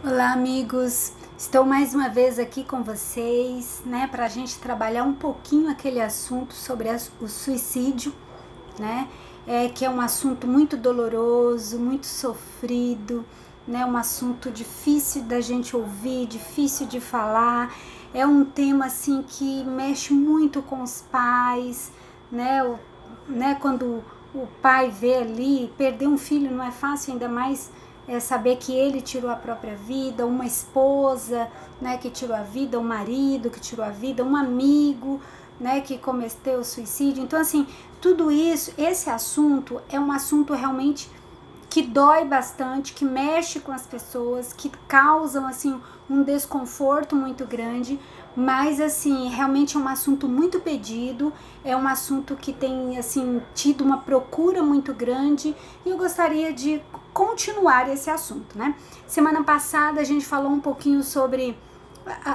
Olá, amigos! Estou mais uma vez aqui com vocês, né, para a gente trabalhar um pouquinho aquele assunto sobre o suicídio, né, que é um assunto muito doloroso, muito sofrido, né, um assunto difícil da gente ouvir, difícil de falar, é um tema assim que mexe muito com os pais, né, quando o pai vê ali, perder um filho não é fácil, ainda mais saber que ele tirou a própria vida, uma esposa, né, que tirou a vida, um marido que tirou a vida, um amigo, né, que cometeu suicídio. Então, assim, tudo isso, esse assunto é um assunto realmente que dói bastante, que mexe com as pessoas, que causam, assim, um desconforto muito grande, mas, assim, realmente é um assunto muito pedido, é um assunto que tem, assim, tido uma procura muito grande e eu gostaria de continuar esse assunto, né? Semana passada a gente falou um pouquinho sobre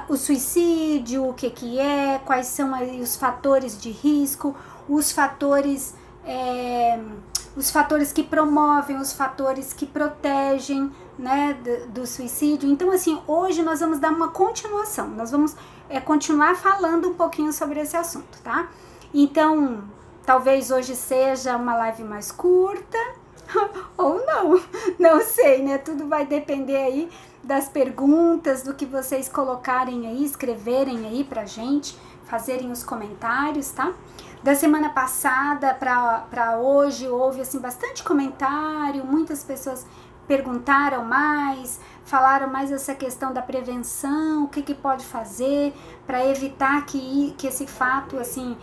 o suicídio, o que é, quais são aí os fatores de risco, os fatores que promovem, os fatores que protegem, né, do suicídio. Então, assim, hoje nós vamos dar uma continuação, nós vamos continuar falando um pouquinho sobre esse assunto, tá? Então, talvez hoje seja uma live mais curta, ou não sei, né? Tudo vai depender aí das perguntas, do que vocês colocarem aí, escreverem aí pra gente, fazerem os comentários, tá? Da semana passada para hoje houve assim bastante comentário, muitas pessoas perguntaram mais, falaram mais essa questão da prevenção, o que pode fazer para evitar que esse fato assim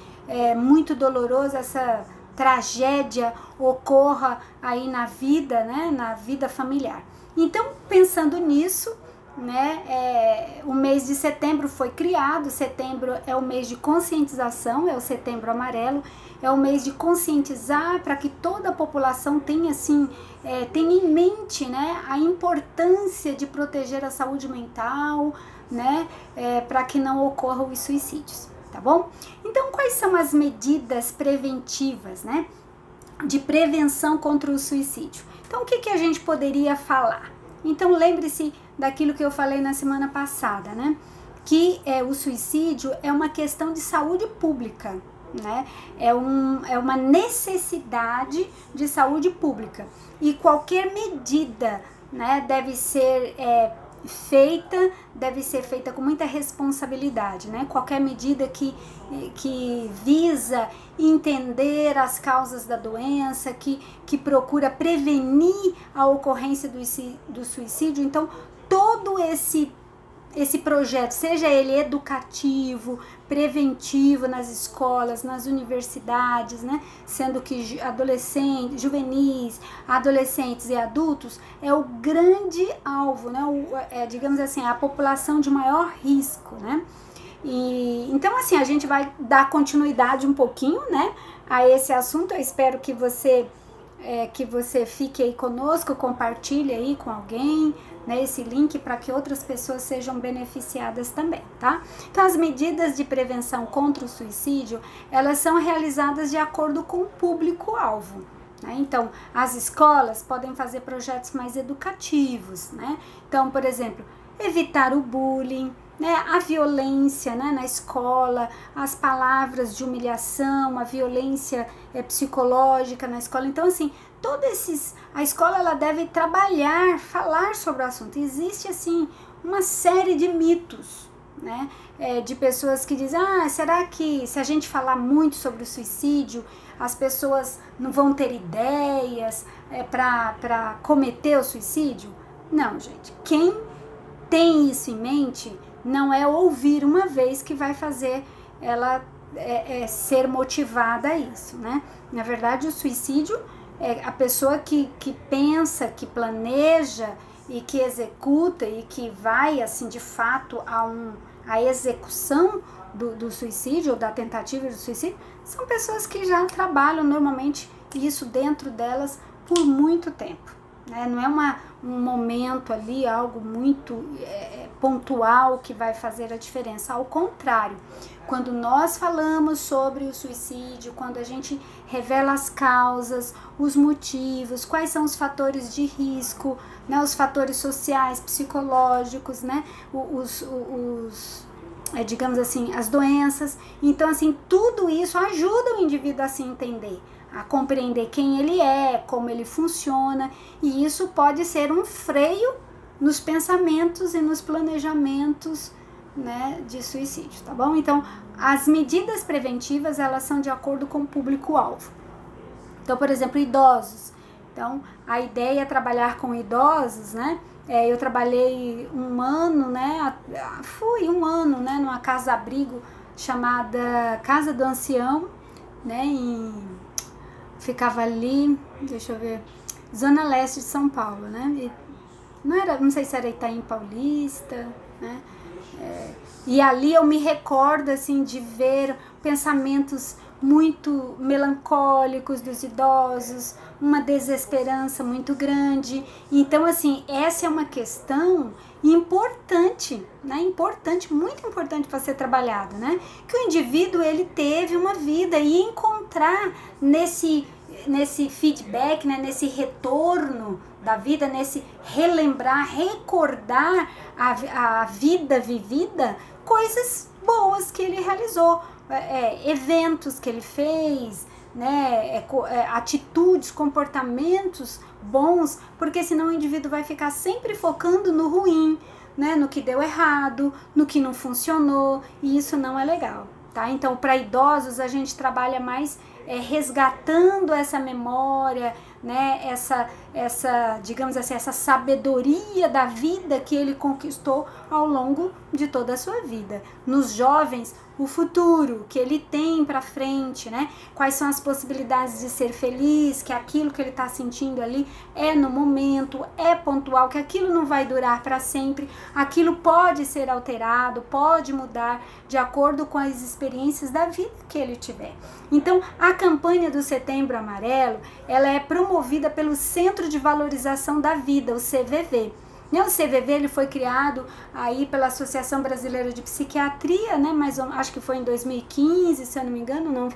muito doloroso, essa tragédia ocorra aí na vida, né, na vida familiar. Então, pensando nisso, né, o mês de setembro foi criado. Setembro é o mês de conscientização, é o Setembro Amarelo, é o mês de conscientizar para que toda a população tenha assim, tenha em mente, né, a importância de proteger a saúde mental, né, para que não ocorram os suicídios, tá bom? Então, quais são as medidas preventivas, né, de prevenção contra o suicídio? Então, o que a gente poderia falar? Então, lembre-se daquilo que eu falei na semana passada, né? Que o suicídio é uma questão de saúde pública, né? É uma necessidade de saúde pública. E qualquer medida, né, deve ser feita com muita responsabilidade, né? Qualquer medida que visa entender as causas da doença, que procura prevenir a ocorrência do suicídio. Então, todo esse projeto, seja ele educativo, preventivo nas escolas, nas universidades, né? Sendo que adolescentes, juvenis, adolescentes e adultos é o grande alvo, né? Digamos assim, a população de maior risco, né? E então, assim, a gente vai dar continuidade um pouquinho, né, a esse assunto. Eu espero que você fique aí conosco, compartilhe aí com alguém, né, esse link para que outras pessoas sejam beneficiadas também, tá? Então, as medidas de prevenção contra o suicídio, elas são realizadas de acordo com o público-alvo, né? Então, as escolas podem fazer projetos mais educativos, né? Então, por exemplo, evitar o bullying, né, a violência, né, na escola, as palavras de humilhação, a violência psicológica na escola. Então, assim, a escola ela deve trabalhar, falar sobre o assunto. Existe, assim, uma série de mitos, né, de pessoas que dizem, será que se a gente falar muito sobre o suicídio, as pessoas não vão ter ideias para cometer o suicídio? Não, gente, quem tem isso em mente não é ouvir uma vez que vai fazer ela ser motivada a isso, né? Na verdade, o suicídio é a pessoa que pensa, que planeja e que executa e que vai, assim, de fato, a execução do suicídio ou da tentativa de suicídio, são pessoas que já trabalham normalmente isso dentro delas por muito tempo, né? Não é um momento ali, algo muito pontual que vai fazer a diferença. Ao contrário, quando nós falamos sobre o suicídio, quando a gente revela as causas, os motivos, quais são os fatores de risco, né? Os fatores sociais, psicológicos, né? Digamos assim, as doenças. Então, assim, tudo isso ajuda o indivíduo a se entender, a compreender quem ele é, como ele funciona, e isso pode ser um freio nos pensamentos e nos planejamentos, né, de suicídio, tá bom? Então, as medidas preventivas, elas são de acordo com o público-alvo. Então, por exemplo, idosos. Então, a ideia é trabalhar com idosos, né? Eu trabalhei um ano, né? Fui um ano, né? Numa casa-abrigo chamada Casa do Ancião, né? Ficava ali, deixa eu ver, Zona Leste de São Paulo, né? Não sei se era Itaim Paulista, né? E ali eu me recordo, assim, de ver pensamentos muito melancólicos dos idosos, uma desesperança muito grande. Então, assim, essa é uma questão importante, né? Importante, muito importante para ser trabalhada, né? Que o indivíduo, ele teve uma vida, e encontrar nesse feedback, né? Nesse retorno da vida, nesse relembrar, recordar a vida vivida, coisas boas que ele realizou, eventos que ele fez, né, atitudes, comportamentos bons, porque senão o indivíduo vai ficar sempre focando no ruim, né, no que deu errado, no que não funcionou, e isso não é legal, tá? Então, para idosos, a gente trabalha mais resgatando essa memória, né, digamos assim, essa sabedoria da vida que ele conquistou ao longo de toda a sua vida. Nos jovens, o futuro que ele tem para frente, né? Quais são as possibilidades de ser feliz, que aquilo que ele está sentindo ali é no momento, é pontual, que aquilo não vai durar para sempre, aquilo pode ser alterado, pode mudar de acordo com as experiências da vida que ele tiver. Então, a campanha do Setembro Amarelo, ela é promovida pelo Centro de Valorização da Vida, o CVV. O CVV, ele foi criado aí pela Associação Brasileira de Psiquiatria, né? Mas acho que foi em 2015, se eu não me engano, não,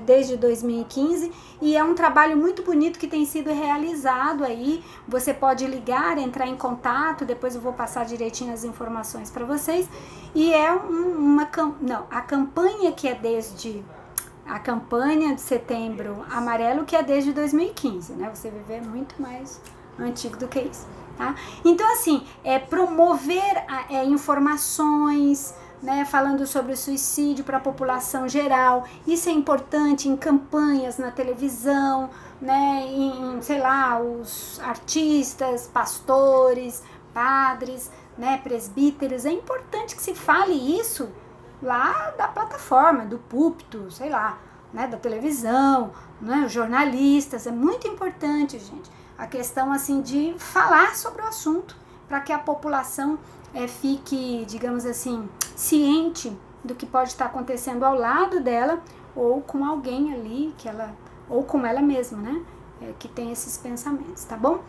desde 2015, e é um trabalho muito bonito que tem sido realizado aí. Você pode ligar, entrar em contato, depois eu vou passar direitinho as informações para vocês. E é a campanha que é a campanha de Setembro Amarelo, que é desde 2015, né? Você viver muito mais antigo do que isso, tá? Então, assim, promover informações, né, falando sobre o suicídio para a população geral. Isso é importante em campanhas na televisão, né, sei lá, os artistas, pastores, padres, né, presbíteros. É importante que se fale isso lá da plataforma, do púlpito, sei lá, né, da televisão, né, os jornalistas. É muito importante, gente, a questão, assim, de falar sobre o assunto, para que a população fique, digamos assim, ciente do que pode estar acontecendo ao lado dela, ou com alguém ali, ou com ela mesma, né, que tem esses pensamentos, tá bom?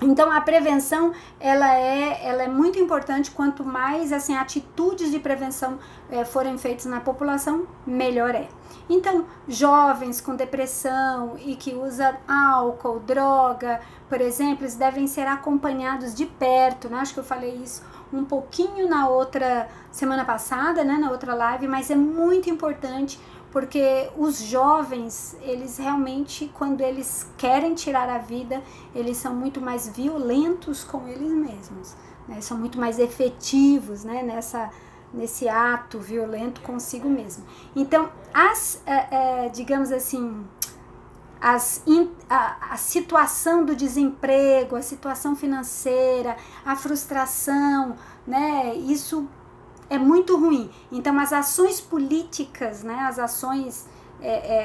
Então, a prevenção, ela é muito importante. Quanto mais, assim, atitudes de prevenção forem feitas na população, melhor é. Então, jovens com depressão e que usam álcool, droga, por exemplo, eles devem ser acompanhados de perto, né? Acho que eu falei isso um pouquinho na outra semana passada, né? Na outra live, mas é muito importante, porque os jovens, eles realmente, quando eles querem tirar a vida, eles são muito mais violentos com eles mesmos, né? São muito mais efetivos, né? Nesse ato violento consigo mesmo. Então, digamos assim, a situação do desemprego, a situação financeira, a frustração, né? Isso é muito ruim. Então, as ações políticas, né, as ações,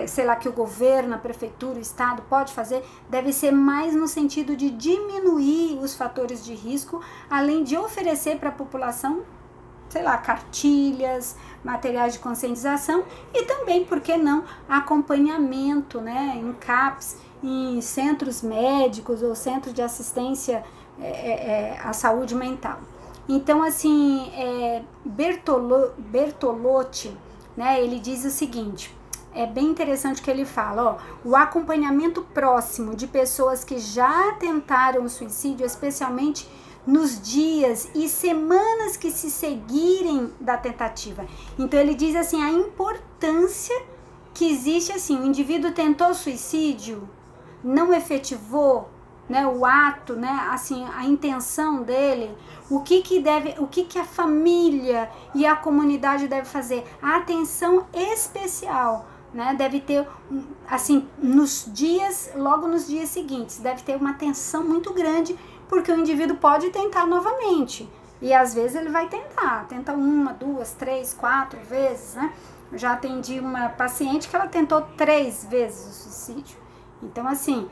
sei lá, que o governo, a prefeitura, o estado pode fazer, deve ser mais no sentido de diminuir os fatores de risco, além de oferecer para a população, sei lá, cartilhas, materiais de conscientização e também, por que não, acompanhamento, né, em CAPS em centros médicos ou centros de assistência à saúde mental. Então, assim, Bertolotti, né, ele diz o seguinte, é bem interessante que ele fala, ó, o acompanhamento próximo de pessoas que já tentaram o suicídio, especialmente nos dias e semanas que se seguirem da tentativa. Então, ele diz assim, a importância que existe, assim, o indivíduo tentou suicídio, não efetivou, né, o ato, né, assim, a intenção dele, o que a família e a comunidade deve fazer, a atenção especial, né, deve ter, assim, logo nos dias seguintes, deve ter uma atenção muito grande, porque o indivíduo pode tentar novamente, e às vezes ele vai tenta 1, 2, 3, 4 vezes, né, eu já atendi uma paciente que ela tentou 3 vezes o suicídio, então assim,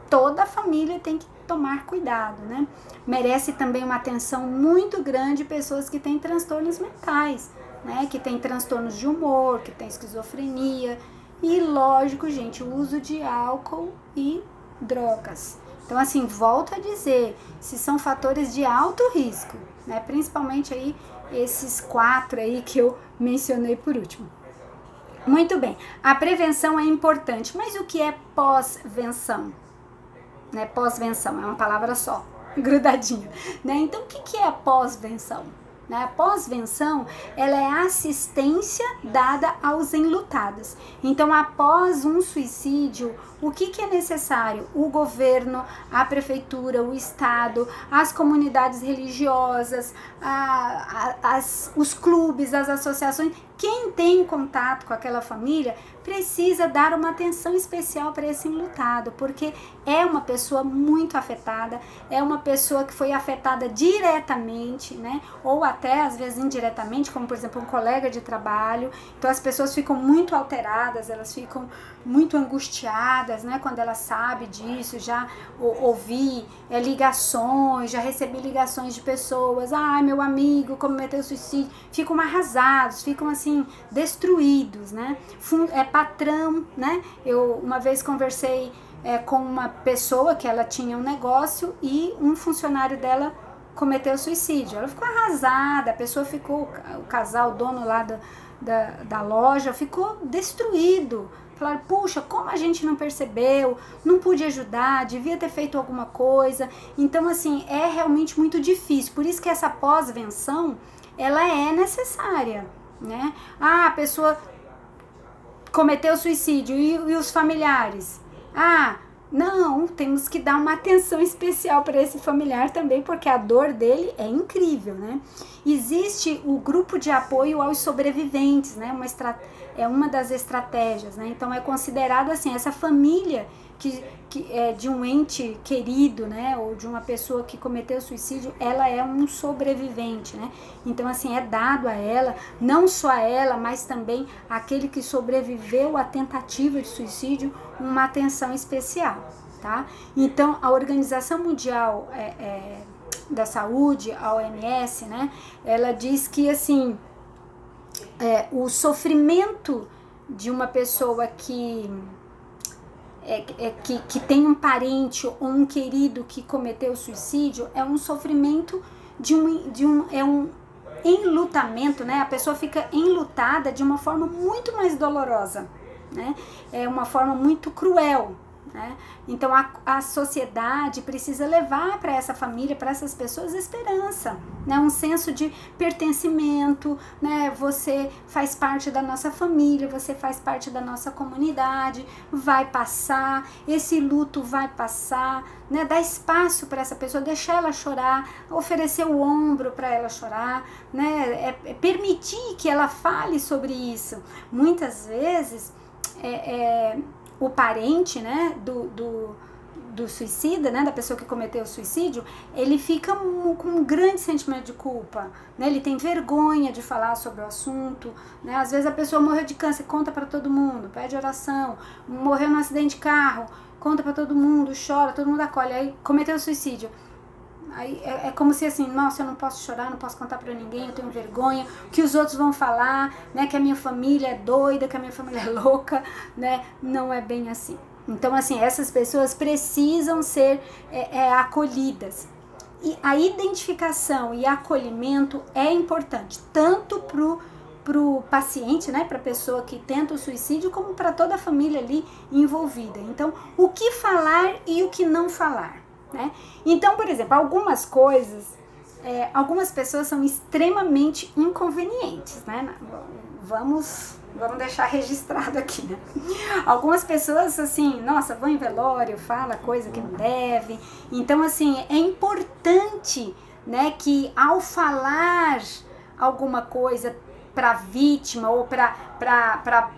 toda a família tem que tomar cuidado, né? Merece também uma atenção muito grande pessoas que têm transtornos mentais, né? Que têm transtornos de humor, que têm esquizofrenia e, lógico, gente, o uso de álcool e drogas. Então, assim, volto a dizer, se são fatores de alto risco, né? Principalmente aí esses 4 aí que eu mencionei por último. Muito bem, a prevenção é importante, mas o que é pós-venção? Né? Pós-venção é uma palavra só, grudadinha. Né? Então, o que é a pós-venção? Né? A pós-venção, ela é a assistência dada aos enlutados. Então, após um suicídio, o que é necessário? O governo, a prefeitura, o Estado, as comunidades religiosas, os clubes, as associações, quem tem contato com aquela família precisa dar uma atenção especial para esse enlutado, porque é uma pessoa muito afetada, é uma pessoa que foi afetada diretamente, né? Ou até às vezes indiretamente, como por exemplo um colega de trabalho. Então as pessoas ficam muito alteradas, elas ficam muito angustiadas, né? Quando elas sabem disso, já ouvi ligações, já recebi ligações de pessoas, meu amigo cometeu suicídio, ficam arrasados, ficam assim, destruídos, né? Patrão, né? Eu uma vez conversei com uma pessoa que ela tinha um negócio e um funcionário dela cometeu suicídio. Ela ficou arrasada, a pessoa ficou, o casal, o dono lá da loja, ficou destruído. Falaram, puxa, como a gente não percebeu, não pude ajudar, devia ter feito alguma coisa. Então, assim, é realmente muito difícil. Por isso que essa pós-venção, ela é necessária, né? A pessoa cometeu suicídio e os familiares? Não, temos que dar uma atenção especial para esse familiar também, porque a dor dele é incrível, né? Existe o grupo de apoio aos sobreviventes, né? É uma das estratégias, né? Então é considerado assim, essa família que é de um ente querido, né? Ou de uma pessoa que cometeu suicídio, ela é um sobrevivente, né? Então assim, é dado a ela, não só a ela, mas também aquele que sobreviveu à tentativa de suicídio, uma atenção especial, tá? Então a Organização Mundial da Saúde, a OMS, né? Ela diz que assim, o sofrimento de uma pessoa que tem um parente ou um querido que cometeu suicídio é um sofrimento é um enlutamento, né? A pessoa fica enlutada de uma forma muito mais dolorosa, né? É uma forma muito cruel, né? Então a sociedade precisa levar para essa família, para essas pessoas, esperança, né? Um senso de pertencimento, né? Você faz parte da nossa família, você faz parte da nossa comunidade, vai passar, esse luto vai passar, né? Dar espaço para essa pessoa, deixar ela chorar, oferecer o ombro para ela chorar, né? Permitir que ela fale sobre isso. Muitas vezes o parente, né, do suicida, né, da pessoa que cometeu o suicídio, ele fica com um grande sentimento de culpa, né, ele tem vergonha de falar sobre o assunto, né, às vezes a pessoa morreu de câncer, conta para todo mundo, pede oração, morreu num acidente de carro, conta para todo mundo, chora, todo mundo acolhe, aí cometeu o suicídio. Aí é como se assim, nossa, eu não posso chorar, não posso contar pra ninguém, eu tenho vergonha, o que os outros vão falar, né, que a minha família é doida, que a minha família é louca, né, não é bem assim, Então, assim, essas pessoas precisam ser acolhidas. E a identificação e acolhimento é importante, tanto pro paciente, né, para a pessoa que tenta o suicídio, como para toda a família ali envolvida. Então, o que falar e o que não falar, né? Então, por exemplo, algumas coisas, algumas pessoas são extremamente inconvenientes, né? Vamos deixar registrado aqui, né? Algumas pessoas, assim, nossa, vão em velório, fala coisa que não deve. Então, assim, é importante, né, que ao falar alguma coisa para vítima ou para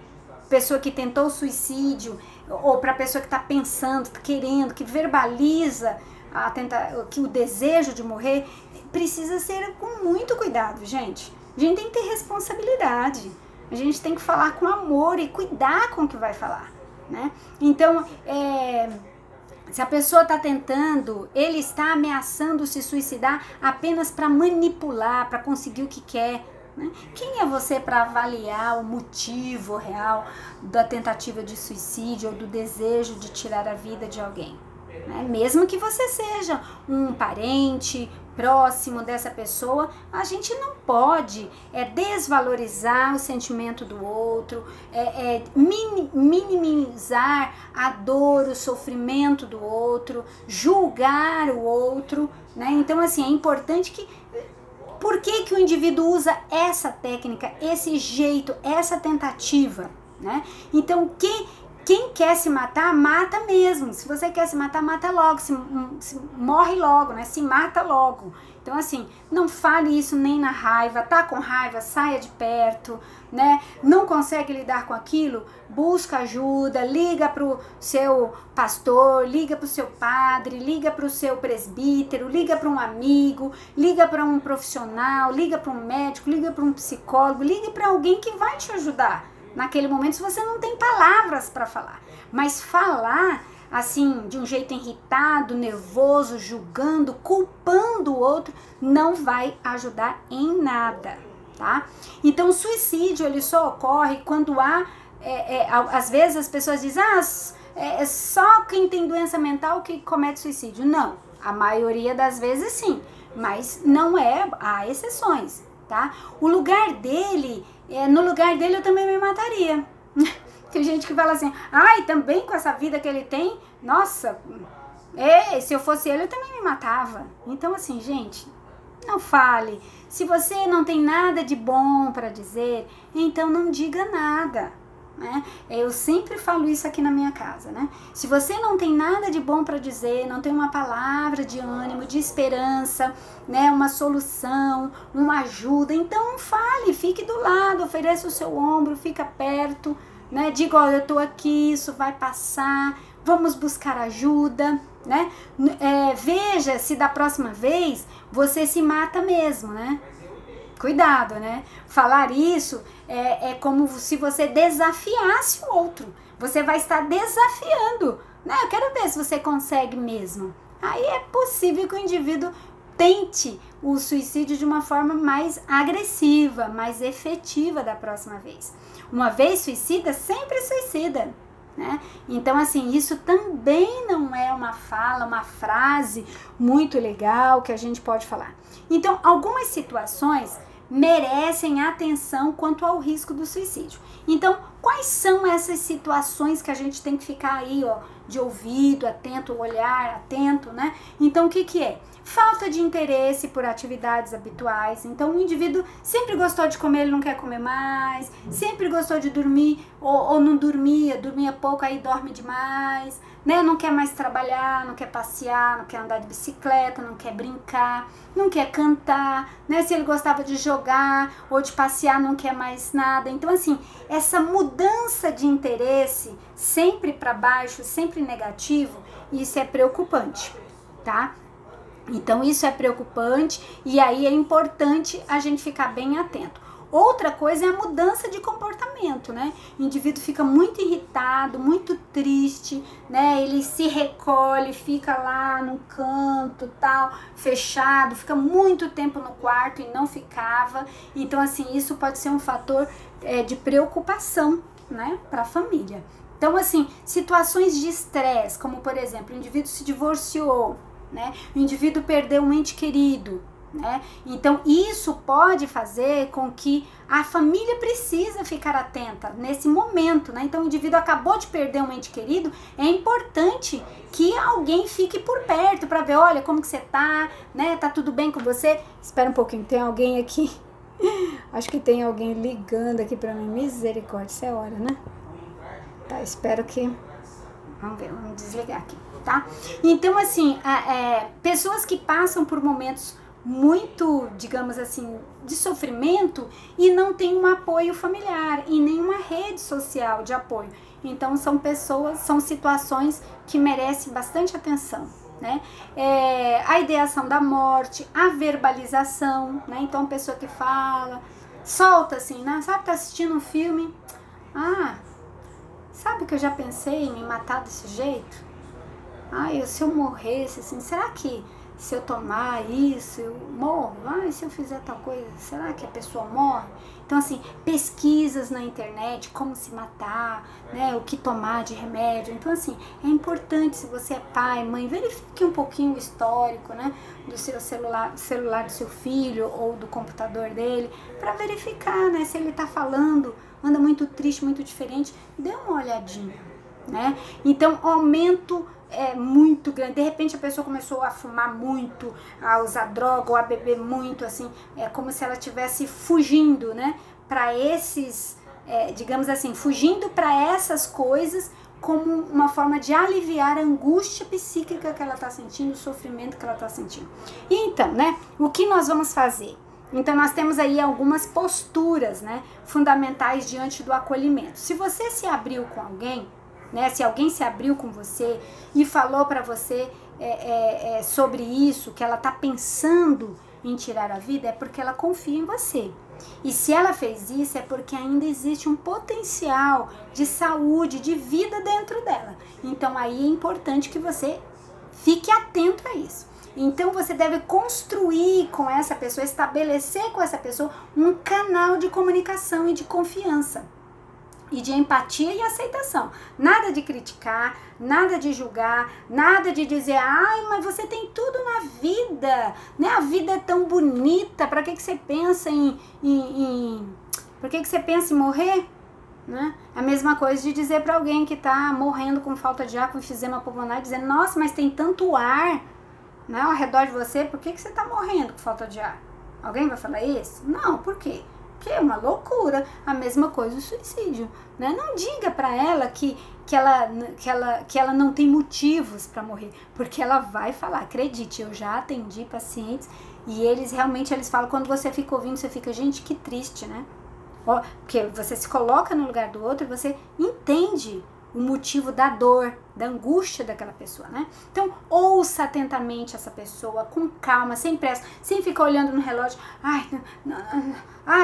pessoa que tentou suicídio ou para pessoa que está pensando, querendo, que verbaliza que o desejo de morrer, precisa ser com muito cuidado, gente. A gente tem que ter responsabilidade. A gente tem que falar com amor e cuidar com o que vai falar, né? Então, se a pessoa está tentando, ele está ameaçando se suicidar apenas para manipular, para conseguir o que quer, né? Quem é você para avaliar o motivo real da tentativa de suicídio ou do desejo de tirar a vida de alguém? Né? Mesmo que você seja um parente próximo dessa pessoa, a gente não pode desvalorizar o sentimento do outro, minimizar a dor, o sofrimento do outro, julgar o outro, né? Então, assim, é importante que... Por que o indivíduo usa essa técnica, esse jeito, essa tentativa, né? Então, quem quer se matar, mata mesmo. Se você quer se matar, mata logo, se morre logo, né? Se mata logo. Então, assim, não fale isso nem na raiva. Tá com raiva, saia de perto, né? Não consegue lidar com aquilo, busca ajuda, liga pro seu pastor, liga pro seu padre, liga pro seu presbítero, liga para um amigo, liga para um profissional, liga para um médico, liga para um psicólogo, liga para alguém que vai te ajudar naquele momento, se você não tem palavras para falar. Mas falar assim, de um jeito irritado, nervoso, julgando, culpando o outro, não vai ajudar em nada, tá? Então, o suicídio, ele só ocorre quando há, às vezes as pessoas dizem, é só quem tem doença mental que comete suicídio. Não, a maioria das vezes sim, mas não é, há exceções, tá? O lugar dele, no lugar dele eu também me mataria. Tem gente que fala assim, ai, também com essa vida que ele tem, nossa, se eu fosse ele, eu também me matava. Então, assim, gente, não fale. Se você não tem nada de bom para dizer, então não diga nada, né? Eu sempre falo isso aqui na minha casa, né? Se você não tem nada de bom para dizer, não tem uma palavra de ânimo, de esperança, né, uma solução, uma ajuda, então não fale, fique do lado, ofereça o seu ombro, fica perto, né? Diga, olha, eu tô aqui, isso vai passar, vamos buscar ajuda, né? Veja se da próxima vez você se mata mesmo, né? Cuidado, né? Falar isso é como se você desafiasse o outro. Você vai estar desafiando, né? Eu quero ver se você consegue mesmo. Aí é possível que o indivíduo tente o suicídio de uma forma mais agressiva, mais efetiva da próxima vez. Uma vez suicida, sempre suicida, né? Então, assim, isso também não é uma fala, uma frase muito legal que a gente pode falar. Então, algumas situações merecem atenção quanto ao risco do suicídio. Então, quais são essas situações que a gente tem que ficar aí, ó, de ouvido, atento, olhar, atento, né? Então, o que é? Falta de interesse por atividades habituais. Então, o indivíduo sempre gostou de comer, ele não quer comer mais. Sempre gostou de dormir, ou não dormia pouco, aí dorme demais, né? Não quer mais trabalhar, não quer passear, não quer andar de bicicleta, não quer brincar, não quer cantar, né? Se ele gostava de jogar ou de passear, não quer mais nada. Então, assim, essa mudança de interesse, sempre para baixo, sempre negativo, isso é preocupante, tá? Então, isso é preocupante e aí é importante a gente ficar bem atento. Outra coisa é a mudança de comportamento, né? O indivíduo fica muito irritado, muito triste, né? Ele se recolhe, fica lá no canto, tal, fechado, fica muito tempo no quarto e não ficava. Então, assim, isso pode ser um fator de preocupação, né, para a família. Então, assim, situações de estresse, como por exemplo, o indivíduo se divorciou, né? O indivíduo perdeu um ente querido, né? Então, isso pode fazer com que a família precisa ficar atenta nesse momento, né? Então, o indivíduo acabou de perder um ente querido, é importante que alguém fique por perto para ver, olha, como que você tá, né? Tá tudo bem com você? Espera um pouquinho, tem alguém aqui. Acho que tem alguém ligando aqui para mim. Misericórdia, isso é hora, né? Tá, espero que... Vamos ver, vamos desligar aqui, tá? Então, assim, pessoas que passam por momentos muito, digamos assim, de sofrimento e não tem um apoio familiar e nenhuma rede social de apoio. Então, são pessoas, são situações que merecem bastante atenção, né? A ideação da morte, a verbalização, né? Então, a pessoa que fala, solta assim, né? Sabe, tá assistindo um filme, sabe que eu já pensei em me matar desse jeito? Se eu morresse, assim, será que se eu tomar isso, eu morro? Se eu fizer tal coisa, será que a pessoa morre? Então, assim, pesquisas na internet, como se matar, né, o que tomar de remédio. Então, assim, é importante, se você é pai, mãe, verifique um pouquinho o histórico, né, do seu celular do seu filho ou do computador dele, para verificar, né, se ele tá falando, anda muito triste, muito diferente, dê uma olhadinha, né? Então, aumento muito grande, de repente a pessoa começou a fumar muito, a usar droga ou a beber muito, assim, é como se ela estivesse fugindo, né, para esses, digamos assim, fugindo para essas coisas como uma forma de aliviar a angústia psíquica que ela está sentindo, o sofrimento que ela está sentindo. E então, né, o que nós vamos fazer? Então, nós temos aí algumas posturas, né, fundamentais diante do acolhimento. Se você se abriu com alguém, né, se alguém se abriu com você e falou para você sobre isso, que ela está pensando em tirar a vida, é porque ela confia em você. E se ela fez isso, é porque ainda existe um potencial de saúde, de vida dentro dela. Então, aí é importante que você fique atento a isso. Então, você deve construir com essa pessoa, estabelecer com essa pessoa um canal de comunicação e de confiança. E de empatia e aceitação. Nada de criticar, nada de julgar, nada de dizer, mas você tem tudo na vida, né? A vida é tão bonita, pra que você pensa pra que você pensa em morrer? Né? A mesma coisa de dizer pra alguém que tá morrendo com falta de ar, com enfisema pulmonar, dizendo, nossa, mas tem tanto ar, né, ao redor de você, por que você tá morrendo com falta de ar? Alguém vai falar isso? Não, por quê? Que é uma loucura. A mesma coisa o suicídio, né? Não diga para ela que ela não tem motivos para morrer, porque ela vai falar. Acredite, eu já atendi pacientes e eles falam, quando você fica ouvindo, você fica, gente, que triste, né? Porque você se coloca no lugar do outro e você entende o motivo da dor, da angústia daquela pessoa, né? Então, ouça atentamente essa pessoa, com calma, sem pressa, sem ficar olhando no relógio.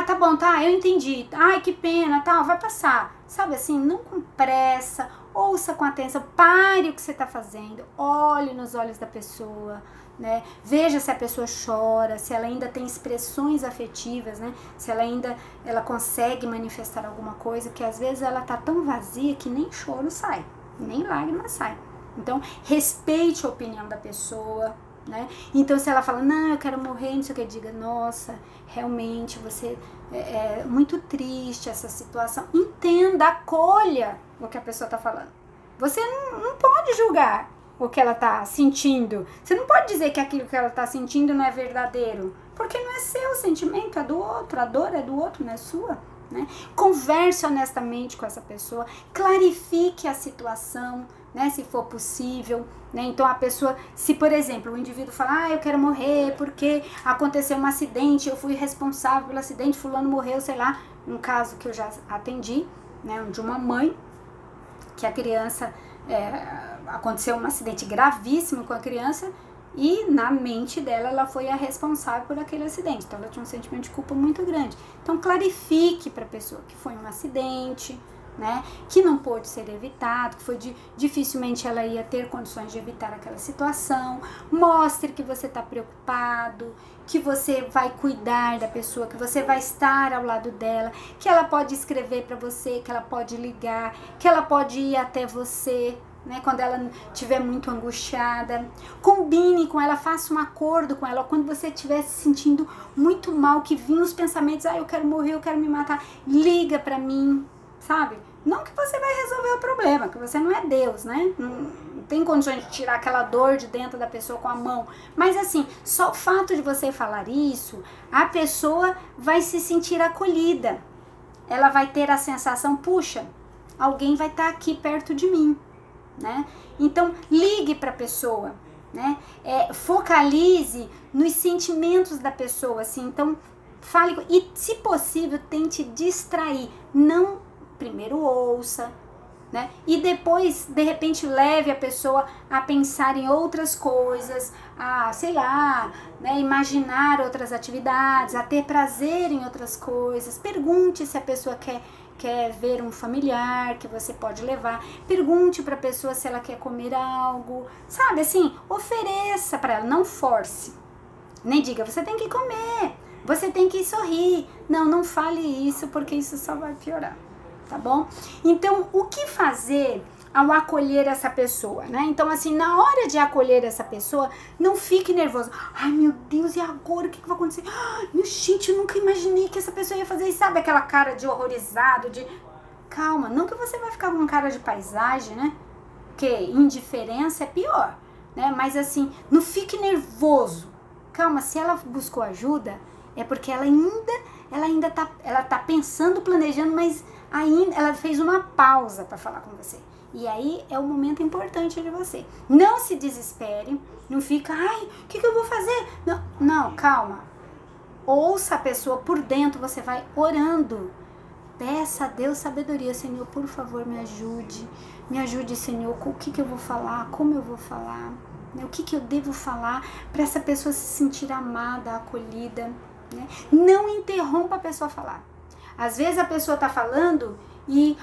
Tá bom, tá, eu entendi. Ai, que pena, tá, vai passar. Sabe assim, não com pressa, ouça com atenção, pare o que você tá fazendo, olhe nos olhos da pessoa, né? Veja se a pessoa chora, se ela ainda tem expressões afetivas, né? Se ela consegue manifestar alguma coisa, que às vezes ela tá tão vazia que nem choro sai, nem lágrima sai. Então, respeite a opinião da pessoa, né? Então, se ela fala, não, eu quero morrer, não sei o que, diga, nossa, realmente você é muito triste essa situação. Entenda, acolha o que a pessoa tá falando. Você não pode julgar o que ela tá sentindo. Você não pode dizer que aquilo que ela tá sentindo não é verdadeiro, porque não é seu sentimento, é do outro, a dor é do outro, não é sua, né? Converse honestamente com essa pessoa, clarifique a situação, né, se for possível, né? Então a pessoa, se por exemplo o indivíduo fala, eu quero morrer porque aconteceu um acidente, eu fui responsável pelo acidente, fulano morreu, sei lá, um caso que eu já atendi, né, de uma mãe que a criança aconteceu um acidente gravíssimo com a criança e na mente dela ela foi a responsável por aquele acidente, então ela tinha um sentimento de culpa muito grande. Então clarifique para a pessoa que foi um acidente, né, que não pôde ser evitado, que dificilmente ela ia ter condições de evitar aquela situação. Mostre que você está preocupado, que você vai cuidar da pessoa, que você vai estar ao lado dela, que ela pode escrever para você, que ela pode ligar, que ela pode ir até você, né, quando ela estiver muito angustiada. Combine com ela, faça um acordo com ela. Quando você estiver se sentindo muito mal, que vinham os pensamentos, eu quero morrer, eu quero me matar, liga para mim, sabe? Não que você vai resolver o problema, que você não é Deus, né? Não tem condições de tirar aquela dor de dentro da pessoa com a mão. Mas assim, só o fato de você falar isso, a pessoa vai se sentir acolhida. Ela vai ter a sensação, puxa, alguém vai estar aqui perto de mim, né? Então, ligue para a pessoa, né? Focalize nos sentimentos da pessoa, assim. Então, fale e, se possível, tente distrair. Não, primeiro ouça, né? E depois, de repente, leve a pessoa a pensar em outras coisas, a, sei lá, né, imaginar outras atividades, a ter prazer em outras coisas. Pergunte se a pessoa quer ver um familiar que você pode levar. Pergunte para a pessoa se ela quer comer algo, sabe? Assim, ofereça para ela, não force. Nem diga, você tem que comer, você tem que sorrir. Não, não fale isso, porque isso só vai piorar, tá bom? Então, o que fazer ao acolher essa pessoa, né? Então, assim, na hora de acolher essa pessoa, não fique nervoso. Ai, meu Deus, e agora? O que vai acontecer? Ai, meu gente, eu nunca imaginei que essa pessoa ia fazer isso. Sabe aquela cara de horrorizado, de... Calma, não que você vai ficar com cara de paisagem, né? Porque indiferença é pior, né? Mas, assim, não fique nervoso. Calma, se ela buscou ajuda, é porque ela ainda tá pensando, planejando, mas ainda ela fez uma pausa para falar com você. E aí é o momento importante de você. Não se desespere, não fica, ai, o que eu vou fazer? Não, calma. Ouça a pessoa por dentro, você vai orando. Peça a Deus sabedoria. Senhor, por favor, me ajude. Me ajude, Senhor, com o que eu vou falar, como eu vou falar, né? O que eu devo falar para essa pessoa se sentir amada, acolhida, né? Não interrompa a pessoa falar. Às vezes a pessoa tá falando e,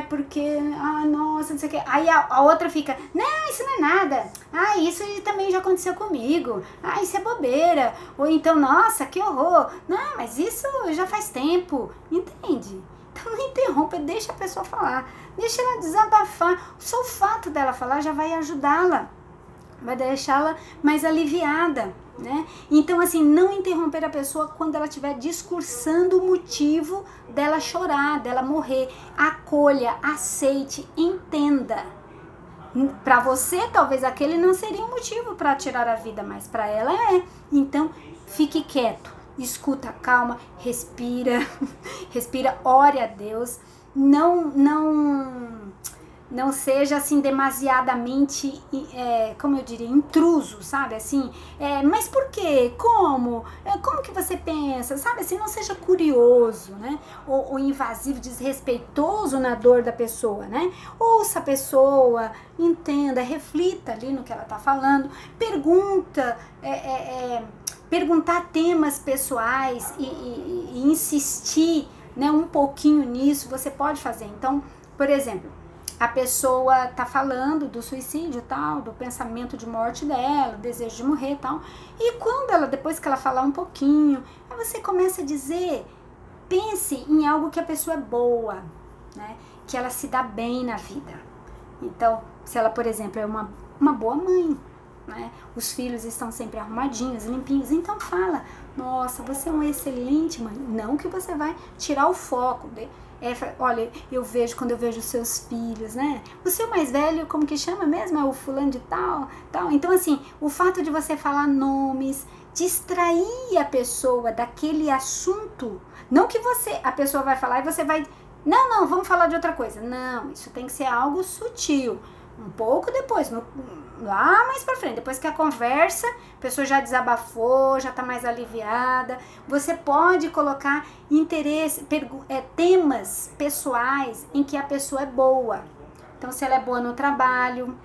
porque, nossa, não sei o que. Aí a outra fica, não, isso não é nada. Isso também já aconteceu comigo. Isso é bobeira. Ou então, nossa, que horror. Não, mas isso já faz tempo. Entende? Então não interrompa, deixa a pessoa falar. Deixa ela desabafar. Só o fato dela falar já vai ajudá-la. Vai deixá-la mais aliviada, né? Então, assim, não interromper a pessoa quando ela estiver discursando o motivo dela chorar, dela morrer. Acolha, aceite, entenda. Para você, talvez aquele não seria um motivo para tirar a vida, mas para ela é. Então, fique quieto, escuta, calma, respira, respira, ore a Deus. Não seja, assim, demasiadamente, como eu diria, intruso, sabe, assim, mas por quê? Como? Como que você pensa? Sabe, assim, não seja curioso, né, ou invasivo, desrespeitoso na dor da pessoa, né, ouça a pessoa, entenda, reflita ali no que ela tá falando, perguntar temas pessoais e insistir, né, um pouquinho nisso, você pode fazer. Então, por exemplo, a pessoa tá falando do suicídio, tal, do pensamento de morte dela, o desejo de morrer, tal. E depois que ela falar um pouquinho, aí você começa a dizer, pense em algo que a pessoa é boa, né? Que ela se dá bem na vida. Então, se ela, por exemplo, é uma boa mãe, né? Os filhos estão sempre arrumadinhos, limpinhos, então fala, nossa, você é uma excelente mãe. Não que você vai tirar o foco olha, quando eu vejo os seus filhos, né? O seu mais velho, como que chama mesmo? É o fulano de tal. Então, assim, o fato de você falar nomes, distrair a pessoa daquele assunto. Não que a pessoa vai falar e você vai... Não, vamos falar de outra coisa. Não, isso tem que ser algo sutil. Um pouco depois, lá mais pra frente, depois que a conversa, a pessoa já desabafou, já tá mais aliviada, você pode colocar temas pessoais em que a pessoa é boa. Então, se ela é boa no trabalho,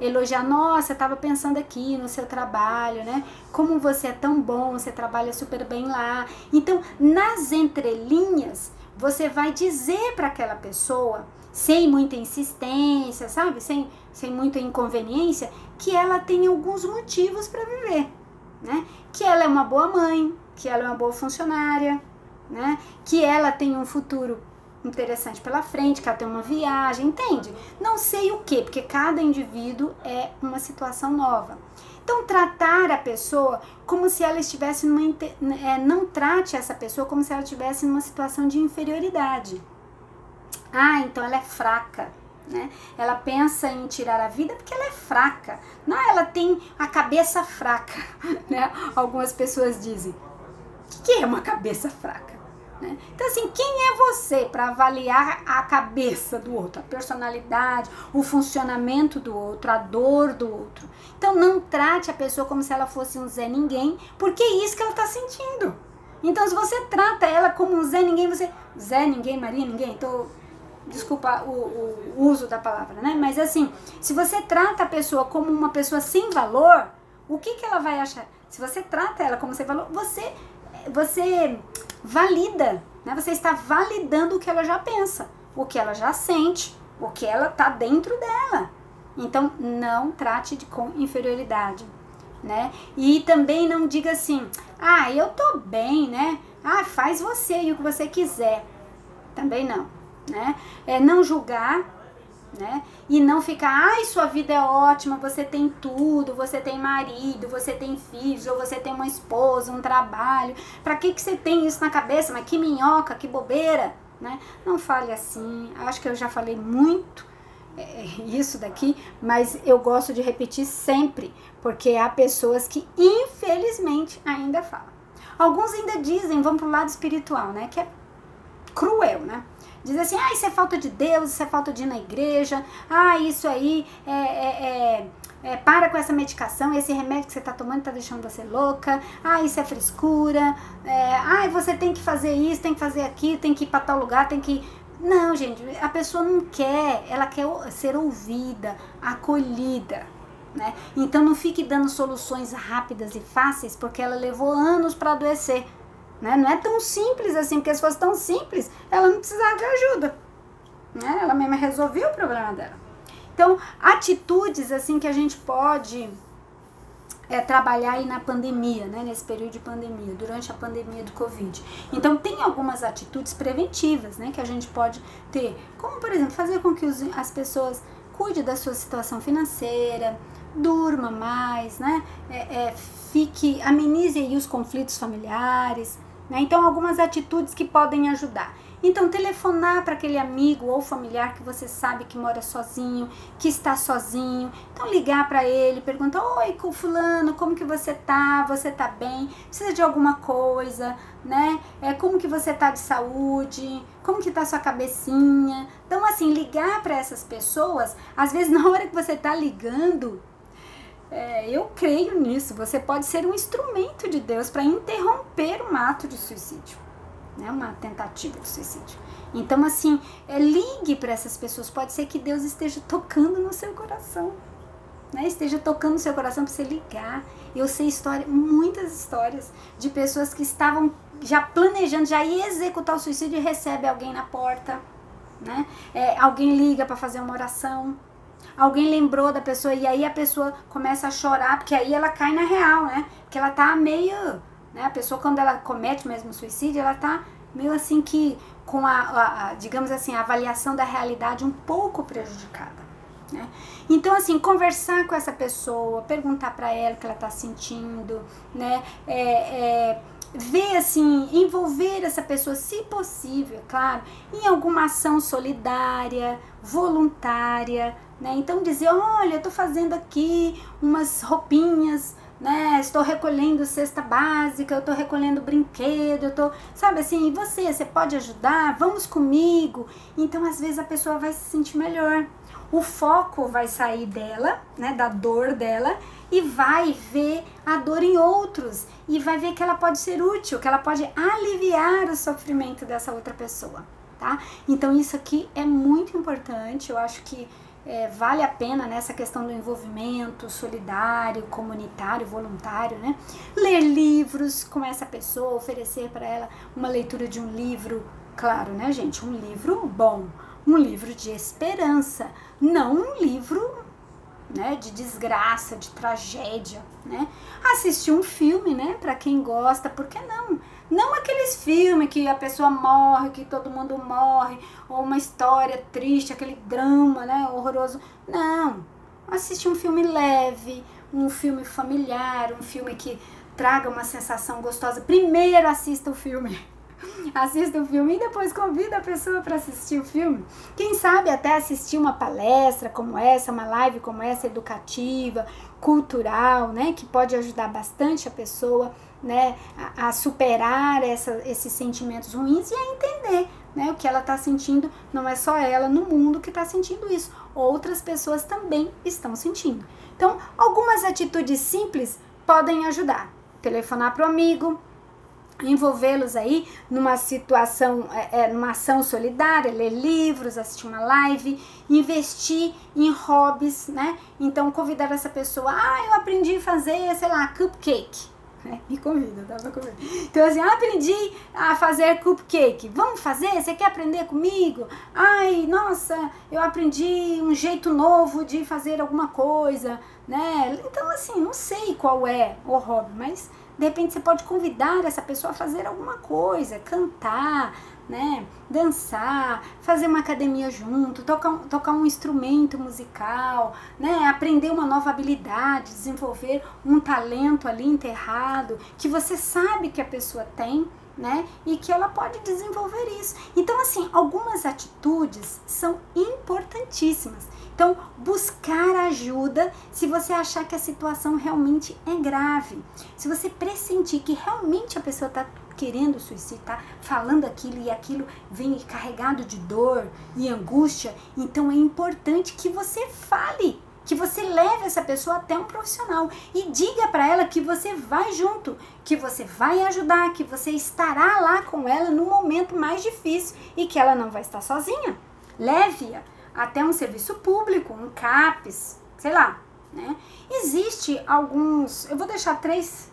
elogiar, nossa, eu tava pensando aqui no seu trabalho, né? Como você é tão bom, você trabalha super bem lá. Então, nas entrelinhas, você vai dizer para aquela pessoa, sem muita insistência, sabe? Sem muita inconveniência, que ela tem alguns motivos para viver, né? Que ela é uma boa mãe, que ela é uma boa funcionária, né? Que ela tem um futuro interessante pela frente, que ela tem uma viagem, entende? Não sei o que, porque cada indivíduo é uma situação nova. Então, tratar a pessoa como se ela estivesse não trate essa pessoa como se ela estivesse numa situação de inferioridade. Ah, então ela é fraca, né? Ela pensa em tirar a vida porque ela é fraca. Não, ela tem a cabeça fraca, né? Algumas pessoas dizem. O que é uma cabeça fraca? Né? Então, assim, quem é você para avaliar a cabeça do outro, a personalidade, o funcionamento do outro, a dor do outro? Então, não trate a pessoa como se ela fosse um Zé Ninguém, porque é isso que ela está sentindo. Então, se você trata ela como um Zé Ninguém, você... Zé Ninguém, Maria Ninguém, desculpa o uso da palavra, né? Mas, assim, se você trata a pessoa como uma pessoa sem valor, o que ela vai achar? Se você trata ela como sem valor, você valida, né? Você está validando o que ela já pensa, o que ela já sente, o que ela tá dentro dela. Então, não trate com inferioridade, né? E também não diga assim, ah, eu tô bem, né? Ah, faz você e o que você quiser. Também não, né? É não julgar, né? E não ficar, ai, sua vida é ótima, você tem tudo, você tem marido, você tem filhos, ou você tem uma esposa, um trabalho. Pra que você tem isso na cabeça? Mas que minhoca, que bobeira, né? Não fale assim. Acho que eu já falei muito isso daqui, mas eu gosto de repetir sempre, porque há pessoas que infelizmente ainda falam. Alguns ainda dizem, vão pro lado espiritual, né? Que é cruel, né? Diz assim, ah, isso é falta de Deus, isso é falta de ir na igreja, ah, isso aí para com essa medicação, esse remédio que você tá tomando tá deixando você louca, ah, isso é frescura, ah, você tem que fazer isso, tem que fazer aquilo, tem que ir para tal lugar, tem que... Não, gente, a pessoa não quer, ela quer ser ouvida, acolhida, né? Então não fique dando soluções rápidas e fáceis, porque ela levou anos para adoecer. Né? Não é tão simples assim, porque se fosse tão simples, ela não precisava de ajuda. Né? Ela mesma resolveu o problema dela. Então, atitudes assim que a gente pode trabalhar aí na pandemia, né? Nesse período de pandemia, durante a pandemia do Covid. Então, tem algumas atitudes preventivas, né? Que a gente pode ter. Como, por exemplo, fazer com que as pessoas cuidem da sua situação financeira, durma mais, né? Amenize aí os conflitos familiares, né? Então, algumas atitudes que podem ajudar. Então, telefonar para aquele amigo ou familiar que você sabe que mora sozinho, que está sozinho. Então, ligar para ele, perguntar, oi, fulano, como que você tá? Você tá bem? Precisa de alguma coisa, né? Como que você tá de saúde? Como que tá sua cabecinha? Então, assim, ligar para essas pessoas, às vezes na hora que você tá ligando, eu creio nisso, você pode ser um instrumento de Deus para interromper um ato de suicídio, né? Uma tentativa de suicídio. Então, assim, ligue para essas pessoas, pode ser que Deus esteja tocando no seu coração, né? Esteja tocando no seu coração para você ligar. Eu sei muitas histórias de pessoas que estavam já planejando, já ia executar o suicídio e recebe alguém na porta, né? Alguém liga para fazer uma oração. Alguém lembrou da pessoa e aí a pessoa começa a chorar, porque aí ela cai na real, né? Porque ela tá meio, né? A pessoa, quando ela comete mesmo suicídio, ela tá meio assim que com digamos assim, a avaliação da realidade um pouco prejudicada, né? Então, assim, conversar com essa pessoa, perguntar pra ela o que ela tá sentindo, né? Ver, assim, envolver essa pessoa, se possível, é claro, em alguma ação solidária, voluntária, né? Então dizer, olha, eu tô fazendo aqui umas roupinhas, né? Estou recolhendo cesta básica, eu tô recolhendo brinquedo, eu tô, sabe assim, e você pode ajudar? Vamos comigo. Então, às vezes a pessoa vai se sentir melhor. O foco vai sair dela, né, da dor dela, e vai ver a dor em outros, e vai ver que ela pode ser útil, que ela pode aliviar o sofrimento dessa outra pessoa, tá? Então isso aqui é muito importante, eu acho que vale a pena nessa questão do envolvimento solidário, comunitário, voluntário, né? Ler livros com essa pessoa, oferecer para ela uma leitura de um livro Claro, né, gente? Um livro bom, um livro de esperança, não um livro, né, de desgraça, de tragédia, né? Assistir um filme, né, para quem gosta, por que não? Não aqueles filmes que a pessoa morre, que todo mundo morre, ou uma história triste, aquele drama, né, horroroso. Não. Assistir um filme leve, um filme familiar, um filme que traga uma sensação gostosa. Primeiro assista o filme. Assista o filme e depois convida a pessoa para assistir o filme. Quem sabe até assistir uma palestra como essa, uma live como essa, educativa, cultural, né? Que pode ajudar bastante a pessoa, né, a superar esses sentimentos ruins e a entender, né, o que ela está sentindo. Não é só ela no mundo que está sentindo isso. Outras pessoas também estão sentindo. Então, algumas atitudes simples podem ajudar. Telefonar para o amigo, envolvê-los aí numa situação, numa ação solidária, ler livros, assistir uma live, investir em hobbies, né? Então, convidar essa pessoa, eu aprendi a fazer, sei lá, cupcake. Me convida, tá? Então, assim, aprendi a fazer cupcake. Vamos fazer? Você quer aprender comigo? Ai, nossa, eu aprendi um jeito novo de fazer alguma coisa, né? Então, assim, não sei qual é o hobby, mas de repente você pode convidar essa pessoa a fazer alguma coisa, cantar, né, dançar, fazer uma academia junto, tocar um instrumento musical, né, aprender uma nova habilidade, desenvolver um talento ali enterrado, que você sabe que a pessoa tem, né, e que ela pode desenvolver isso. Então, assim, algumas atitudes são importantíssimas. Então, buscar ajuda se você achar que a situação realmente é grave. Se você pressentir que realmente a pessoa está querendo suicídio, está falando aquilo e aquilo vem carregado de dor e angústia, então é importante que você fale, que você leve essa pessoa até um profissional e diga para ela que você vai junto, que você vai ajudar, que você estará lá com ela no momento mais difícil e que ela não vai estar sozinha. Leve-a até um serviço público, um CAPS, sei lá, né? Existe alguns, eu vou deixar 3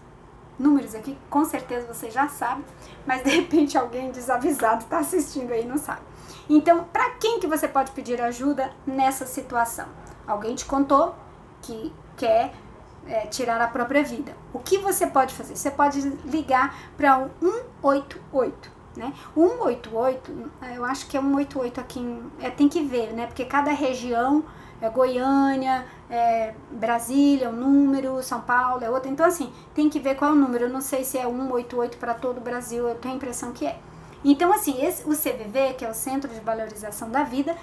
números aqui, com certeza você já sabe, mas de repente alguém desavisado está assistindo aí e não sabe. Então, para quem que você pode pedir ajuda nessa situação? Alguém te contou que quer tirar a própria vida. O que você pode fazer? Você pode ligar para o 188. Né? 188, eu acho que é 188 aqui, tem que ver, né? Porque cada região, Goiânia, Brasília, um número, São Paulo é outro, então assim, tem que ver qual é o número, eu não sei se é 188 para todo o Brasil, eu tenho a impressão que é. Então assim, o CVV, que é o Centro de Valorização da Vida,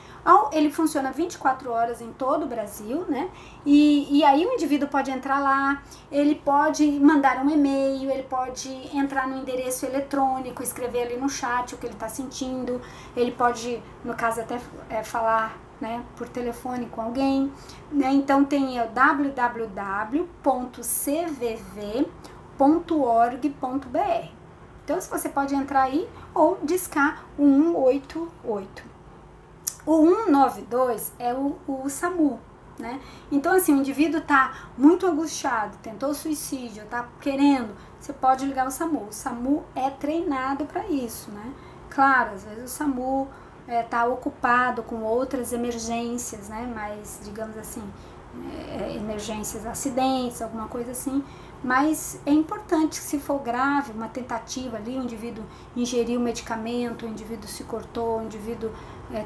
ele funciona 24 horas em todo o Brasil, né? E aí o indivíduo pode entrar lá, ele pode mandar um e-mail, ele pode entrar no endereço eletrônico, escrever ali no chat o que ele está sentindo, ele pode, no caso até falar, né, por telefone com alguém, né? Então tem www.cvv.org.br. Então, se você pode entrar aí ou discar o 188. O 192 é o SAMU, né? Então, assim, o indivíduo tá muito angustiado, tentou suicídio, tá querendo, você pode ligar o SAMU. O SAMU é treinado para isso, né? Claro, às vezes o SAMU tá ocupado com outras emergências, né? Mas, digamos assim, emergências, acidentes, alguma coisa assim. Mas é importante que, se for grave, uma tentativa ali, o indivíduo ingeriu medicamento, o indivíduo se cortou, o indivíduo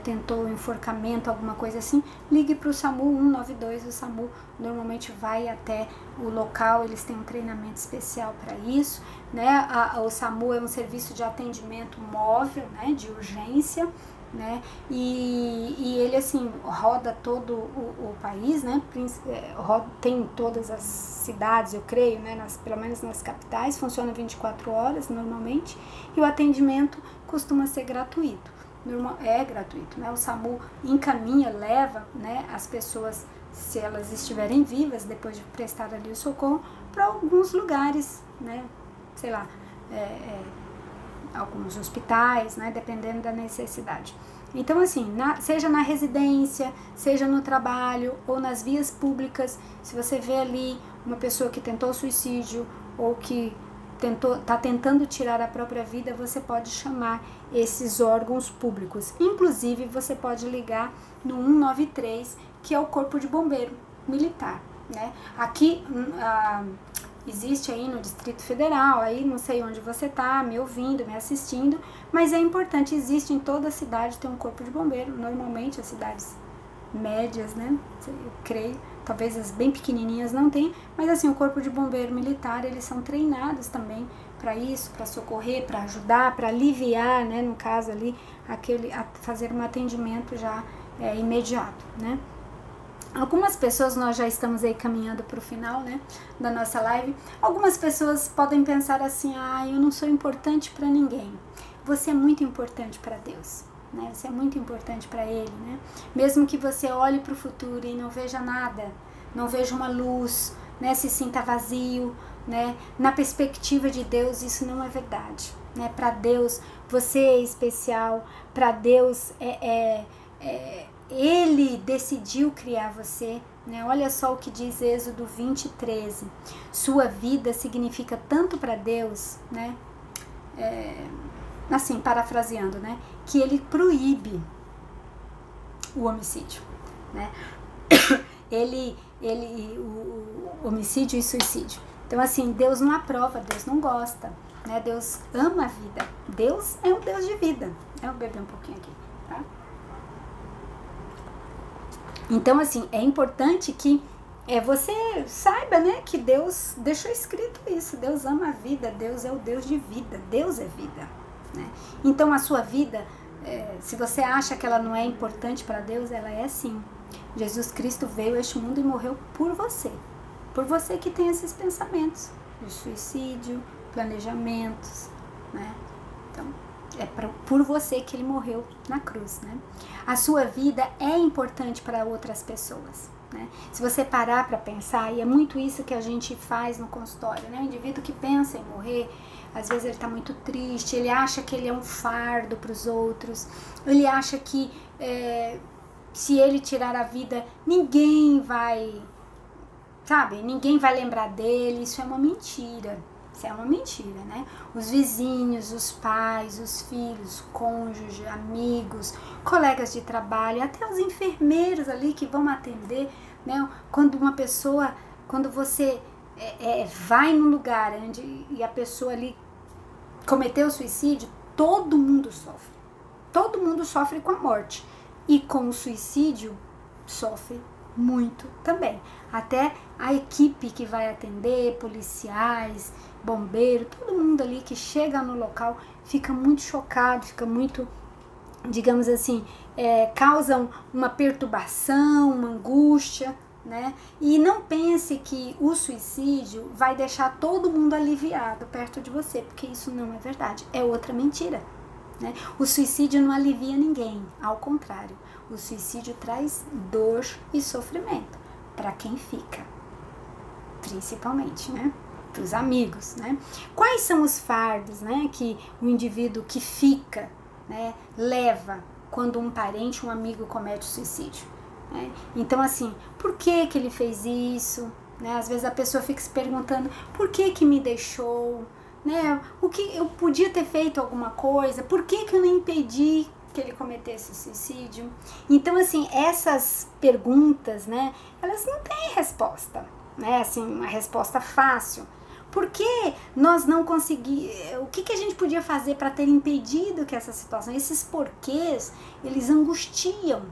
tentou enforcamento, alguma coisa assim, ligue para o SAMU 192, o SAMU normalmente vai até o local, eles têm um treinamento especial para isso, né? O SAMU é um serviço de atendimento móvel, né, de urgência, né? E ele assim roda todo o país, né? Tem em todas as cidades, eu creio, né? Pelo menos nas capitais, funciona 24 horas normalmente, e o atendimento costuma ser gratuito. É gratuito, né? O SAMU encaminha, leva, né, as pessoas, se elas estiverem vivas, depois de prestar ali o socorro, para alguns lugares, né? Sei lá, alguns hospitais, né, dependendo da necessidade. Então, assim, seja na residência, seja no trabalho ou nas vias públicas, se você vê ali uma pessoa que tentou suicídio ou que tá tentando tirar a própria vida, você pode chamar esses órgãos públicos. Inclusive, você pode ligar no 193, que é o Corpo de Bombeiro Militar, né? Aqui existe aí no Distrito Federal, aí não sei onde você tá me ouvindo, me assistindo, mas é importante, existe em toda a cidade, tem um corpo de bombeiro, normalmente as cidades médias, né, eu creio, talvez as bem pequenininhas não tem, mas assim, o corpo de bombeiro militar, eles são treinados também para isso, para socorrer, para ajudar, para aliviar, né, no caso ali, fazer um atendimento já imediato, né. Algumas pessoas, nós já estamos aí caminhando para o final, né, da nossa live, algumas pessoas podem pensar assim, eu não sou importante para ninguém. Você é muito importante para Deus, né, você é muito importante para Ele, né, mesmo que você olhe para o futuro e não veja nada, não veja uma luz, né, se sinta vazio, né, na perspectiva de Deus isso não é verdade, né, para Deus você é especial, para Deus Ele decidiu criar você, né? Olha só o que diz Êxodo 20:13. Sua vida significa tanto para Deus, né? Assim, parafraseando, né? Que Ele proíbe o homicídio, né? O homicídio e suicídio. Então, assim, Deus não aprova, Deus não gosta, né? Deus ama a vida. Deus é um Deus de vida. Eu vou beber um pouquinho aqui, tá? Então, assim, é importante que você saiba, né, que Deus deixou escrito isso. Deus ama a vida, Deus é o Deus de vida, Deus é vida, né? Então, a sua vida, se você acha que ela não é importante para Deus, ela é sim. Jesus Cristo veio a este mundo e morreu por você que tem esses pensamentos de suicídio, planejamentos, né? Então, por você que Ele morreu na cruz, né? A sua vida é importante para outras pessoas, né? Se você parar para pensar, e é muito isso que a gente faz no consultório, né? O indivíduo que pensa em morrer, às vezes ele está muito triste, ele acha que ele é um fardo para os outros, ele acha que se ele tirar a vida, ninguém vai lembrar dele. Isso é uma mentira. Isso é uma mentira, né? Os vizinhos, os pais, os filhos, cônjuge, amigos, colegas de trabalho, até os enfermeiros ali que vão atender, né? Quando você vai num lugar e a pessoa ali cometeu suicídio, todo mundo sofre. Todo mundo sofre com a morte. E com o suicídio, sofre muito também. Até a equipe que vai atender, policiais, bombeiro, todo mundo ali que chega no local fica muito chocado, fica muito, digamos assim, causam uma perturbação, uma angústia, né? E não pense que o suicídio vai deixar todo mundo aliviado perto de você, porque isso não é verdade, é outra mentira, né? O suicídio não alivia ninguém, ao contrário, o suicídio traz dor e sofrimento para quem fica, principalmente, né? Para os amigos, né? Quais são os fardos, né, que o indivíduo que fica, né, leva quando um parente, um amigo comete suicídio, né? Então, assim, por que ele fez isso, né? Às vezes a pessoa fica se perguntando, por que me deixou, né? O que eu podia ter feito alguma coisa, por que eu não impedi que ele cometesse suicídio? Então, assim, essas perguntas, né, elas não têm resposta, né, assim, uma resposta fácil. Por que nós não conseguimos? O que a gente podia fazer para ter impedido que essa situação, esses porquês, eles angustiam,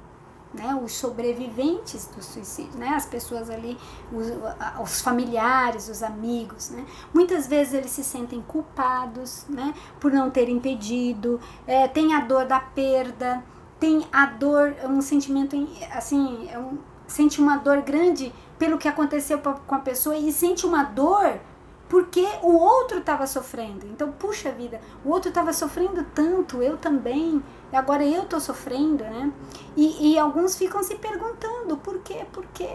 né, os sobreviventes do suicídio, né, as pessoas ali, os familiares, os amigos, né, muitas vezes eles se sentem culpados, né, por não ter impedido, tem a dor da perda, tem a dor, um sentimento assim, sente uma dor grande pelo que aconteceu com a pessoa e sente uma dor porque o outro estava sofrendo. Então, puxa vida, o outro estava sofrendo tanto, eu também, e agora eu estou sofrendo, né? E alguns ficam se perguntando, por quê,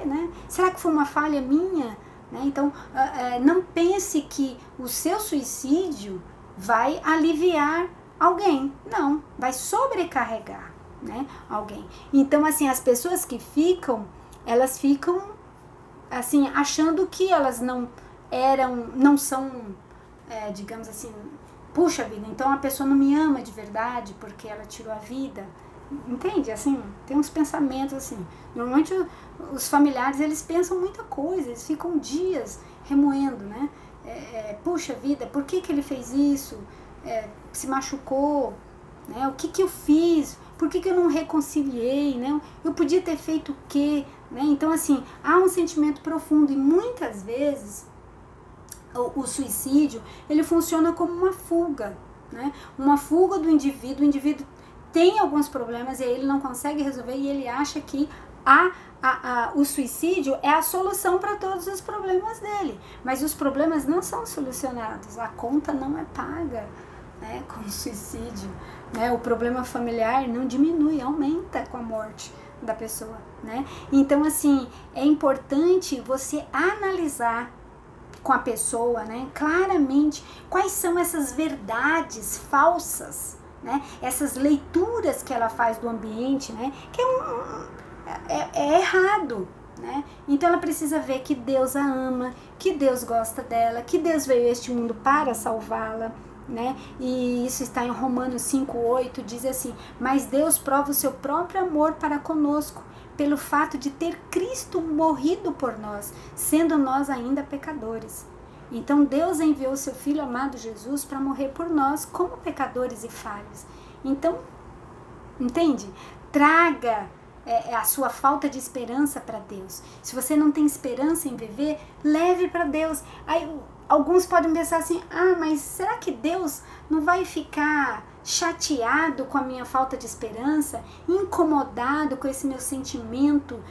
né? Será que foi uma falha minha? Né? Então, não pense que o seu suicídio vai aliviar alguém, não, vai sobrecarregar, né, alguém. Então, assim, as pessoas que ficam, elas ficam, assim, achando que elas não são digamos assim, puxa vida, então a pessoa não me ama de verdade porque ela tirou a vida. Entende? Assim, tem uns pensamentos assim. Normalmente os familiares, eles pensam muita coisa, eles ficam dias remoendo, né? Puxa vida, por que ele fez isso? Se machucou, né? O que eu fiz? Por que eu não reconciliei, né? Eu podia ter feito o quê? Né? Então, assim, há um sentimento profundo e muitas vezes o suicídio, ele funciona como uma fuga, né? Uma fuga do indivíduo. O indivíduo tem alguns problemas e aí ele não consegue resolver e ele acha que o suicídio é a solução para todos os problemas dele. Mas os problemas não são solucionados, a conta não é paga, né, com o suicídio. Né? O problema familiar não diminui, aumenta com a morte da pessoa. Né? Então, assim, é importante você analisar com a pessoa, né, claramente quais são essas verdades falsas, né, essas leituras que ela faz do ambiente, né, que é errado, né? Então ela precisa ver que Deus a ama, que Deus gosta dela, que Deus veio a este mundo para salvá-la, né? E isso está em Romanos 5:8, diz assim: mas Deus prova o seu próprio amor para conosco, pelo fato de ter Cristo morrido por nós, sendo nós ainda pecadores. Então Deus enviou seu Filho amado Jesus para morrer por nós como pecadores e falhos. Então, entende? Traga a sua falta de esperança para Deus. Se você não tem esperança em viver, leve para Deus. Aí alguns podem pensar assim: mas será que Deus não vai ficar chateado com a minha falta de esperança, incomodado com esse meu sentimento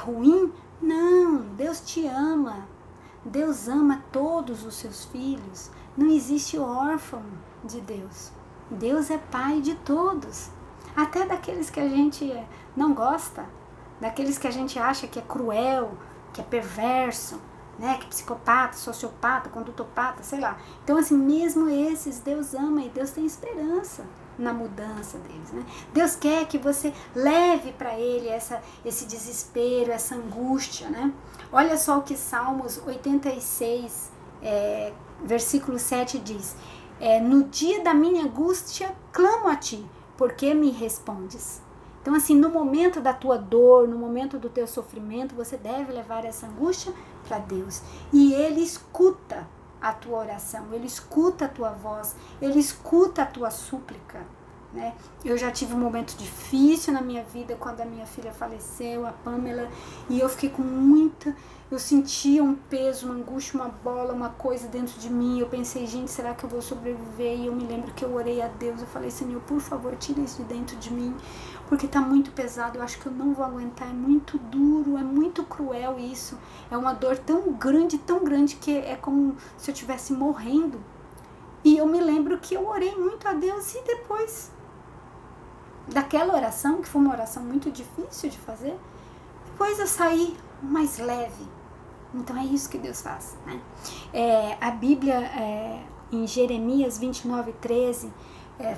ruim? Não, Deus te ama. Deus ama todos os seus filhos. Não existe órfão de Deus. Deus é pai de todos. Até daqueles que a gente não gosta, daqueles que a gente acha que é cruel, que é perverso, né, que é psicopata, sociopata, condutopata, sei lá. Então, assim, mesmo esses Deus ama e Deus tem esperança na mudança deles, né? Deus quer que você leve para Ele esse desespero, essa angústia, né? Olha só o que Salmos 86, versículo 7 diz: no dia da minha angústia, clamo a Ti, porque me respondes. Então, assim, no momento da tua dor, no momento do teu sofrimento, você deve levar essa angústia para Deus. E Ele escuta a tua oração, Ele escuta a tua voz, Ele escuta a tua súplica, né? Eu já tive um momento difícil na minha vida quando a minha filha faleceu, a Pamela, e eu fiquei com eu sentia um peso, uma angústia, uma bola, uma coisa dentro de mim. Eu pensei: gente, será que eu vou sobreviver? E eu me lembro que eu orei a Deus, eu falei: Senhor, por favor, tira isso de dentro de mim, porque tá muito pesado, eu acho que eu não vou aguentar, é muito duro, é muito cruel isso, é uma dor tão grande, que é como se eu estivesse morrendo. E eu me lembro que eu orei muito a Deus, e depois daquela oração, que foi uma oração muito difícil de fazer, depois eu saí mais leve. Então é isso que Deus faz, né? A Bíblia, em Jeremias 29:13,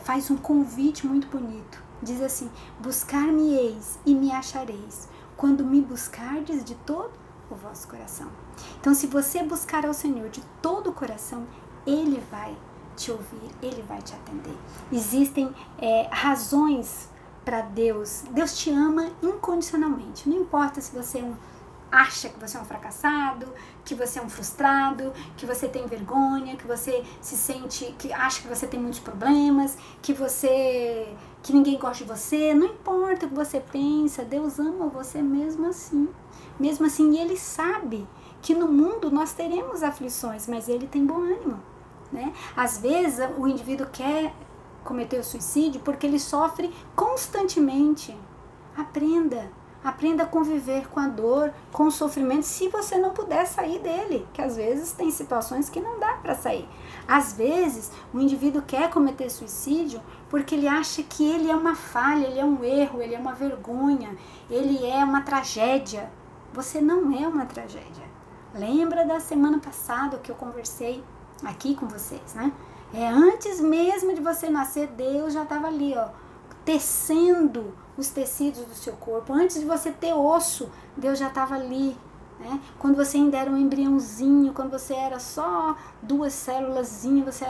faz um convite muito bonito. Diz assim: buscar-me-eis e me achareis, quando me buscardes de todo o vosso coração. Então, se você buscar ao Senhor de todo o coração, Ele vai te ouvir, Ele vai te atender. Existem razões para Deus. Deus te ama incondicionalmente. Não importa se você acha que você é um fracassado, que você é um frustrado, que você tem vergonha, que você se sente, que acha que você tem muitos problemas, que ninguém gosta de você. Não importa o que você pensa, Deus ama você mesmo assim. Mesmo assim, Ele sabe que no mundo nós teremos aflições, mas Ele tem bom ânimo, né? Às vezes o indivíduo quer cometer o suicídio porque ele sofre constantemente. Aprenda a conviver com a dor, com o sofrimento, se você não puder sair dele, que às vezes tem situações que não dá para sair. Às vezes o indivíduo quer cometer suicídio porque ele acha que ele é uma falha, ele é um erro, ele é uma vergonha, ele é uma tragédia. Você não é uma tragédia. Lembra da semana passada que eu conversei aqui com vocês, né? Antes mesmo de você nascer, Deus já estava ali, tecendo os tecidos do seu corpo. Antes de você ter osso, Deus já estava ali né? Quando você ainda era um embriãozinho, quando você era só 2 célulazinhas,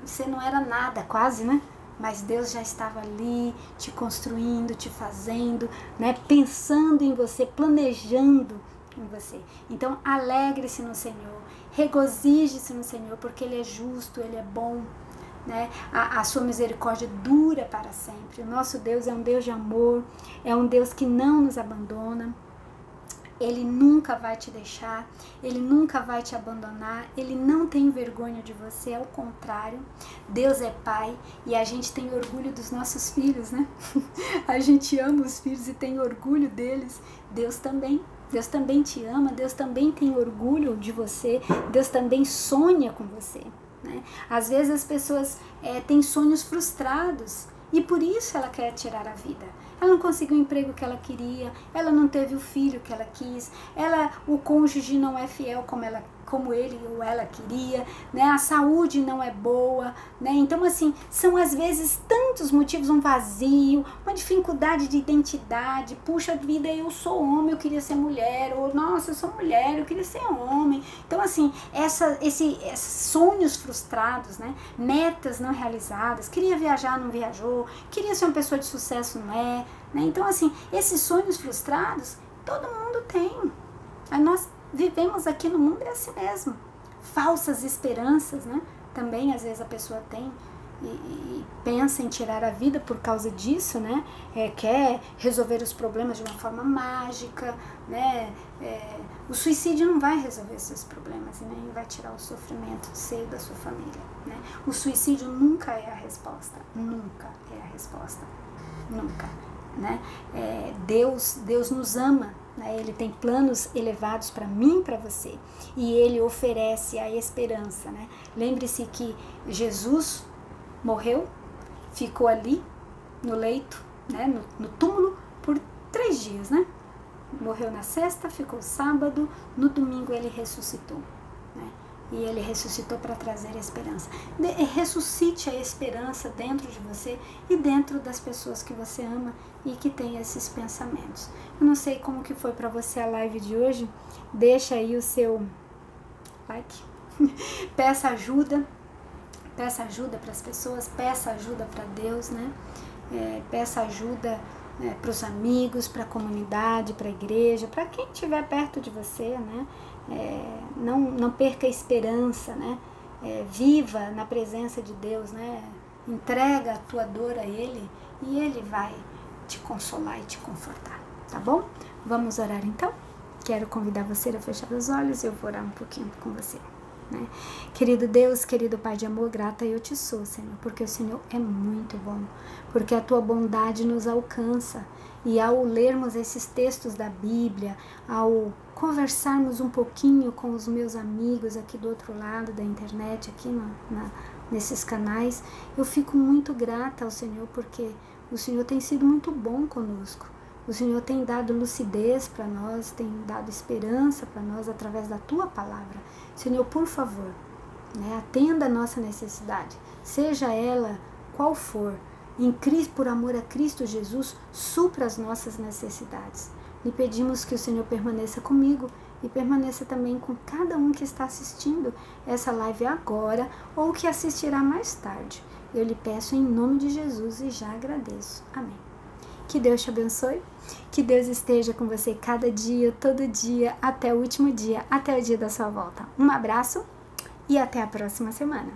você não era nada, quase, né? Mas Deus já estava ali, te construindo, te fazendo, né? Pensando em você, planejando em você. Então, alegre-se no Senhor, regozije-se no Senhor, porque Ele é justo, Ele é bom, né? A sua misericórdia dura para sempre. O nosso Deus é um Deus de amor, é um Deus que não nos abandona. Ele nunca vai te deixar, Ele nunca vai te abandonar, Ele não tem vergonha de você, ao contrário. Deus é Pai e a gente tem orgulho dos nossos filhos, né? A gente ama os filhos e tem orgulho deles. Deus também te ama, Deus também tem orgulho de você, Deus também sonha com você, né? Às vezes as pessoas têm sonhos frustrados e por isso ela quer tirar a vida. Ela não conseguiu o emprego que ela queria, ela não teve o filho que ela quis, o cônjuge não é fiel como ele ou ela queria, né? A saúde não é boa, né? Então, assim, são às vezes tantos motivos, um vazio, uma dificuldade de identidade. Puxa vida, eu sou homem, eu queria ser mulher, ou nossa, eu sou mulher, eu queria ser homem. Então, assim, esses sonhos frustrados, né? Metas não realizadas, queria viajar, não viajou, queria ser uma pessoa de sucesso, não é, né? Então, assim, esses sonhos frustrados, todo mundo tem. Nós vivemos aqui no mundo é assim mesmo. Falsas esperanças, né? Também às vezes a pessoa tem e pensa em tirar a vida por causa disso, né? Quer resolver os problemas de uma forma mágica, né? O suicídio não vai resolver seus problemas e nem vai tirar o sofrimento seu da sua família, né? O suicídio nunca é a resposta, nunca é a resposta, nunca, né? Deus nos ama, né? Ele tem planos elevados para mim e para você e Ele oferece a esperança, né? Lembre-se que Jesus morreu, ficou ali no leito, né? no túmulo por 3 dias, né? Morreu na sexta, ficou sábado, no domingo Ele ressuscitou, né? E Ele ressuscitou para trazer a esperança. Ressuscite a esperança dentro de você e dentro das pessoas que você ama e que tem esses pensamentos. Eu não sei como que foi para você a live de hoje. Deixa aí o seu like. Peça ajuda para as pessoas, peça ajuda para Deus, né? Peça ajuda para os amigos, para a comunidade, para a igreja, para quem estiver perto de você, né? Não perca a esperança, né? Viva na presença de Deus, né? Entrega a tua dor a Ele e Ele vai te consolar e te confortar, tá bom? Vamos orar então? Quero convidar você a fechar os olhos e eu vou orar um pouquinho com você, né? Querido Deus, querido Pai de amor, grata eu te sou, Senhor, porque o Senhor é muito bom, porque a tua bondade nos alcança. E ao lermos esses textos da Bíblia, ao conversarmos um pouquinho com os meus amigos aqui do outro lado da internet, aqui nesses canais, eu fico muito grata ao Senhor, porque o Senhor tem sido muito bom conosco. O Senhor tem dado lucidez para nós, tem dado esperança para nós através da tua palavra. Senhor, por favor, né, atenda a nossa necessidade, seja ela qual for. Em Cristo, por amor a Cristo Jesus, supra as nossas necessidades. E pedimos que o Senhor permaneça comigo e permaneça também com cada um que está assistindo essa live agora ou que assistirá mais tarde. Eu lhe peço em nome de Jesus e já agradeço. Amém. Que Deus te abençoe, que Deus esteja com você cada dia, todo dia, até o último dia, até o dia da sua volta. Um abraço e até a próxima semana.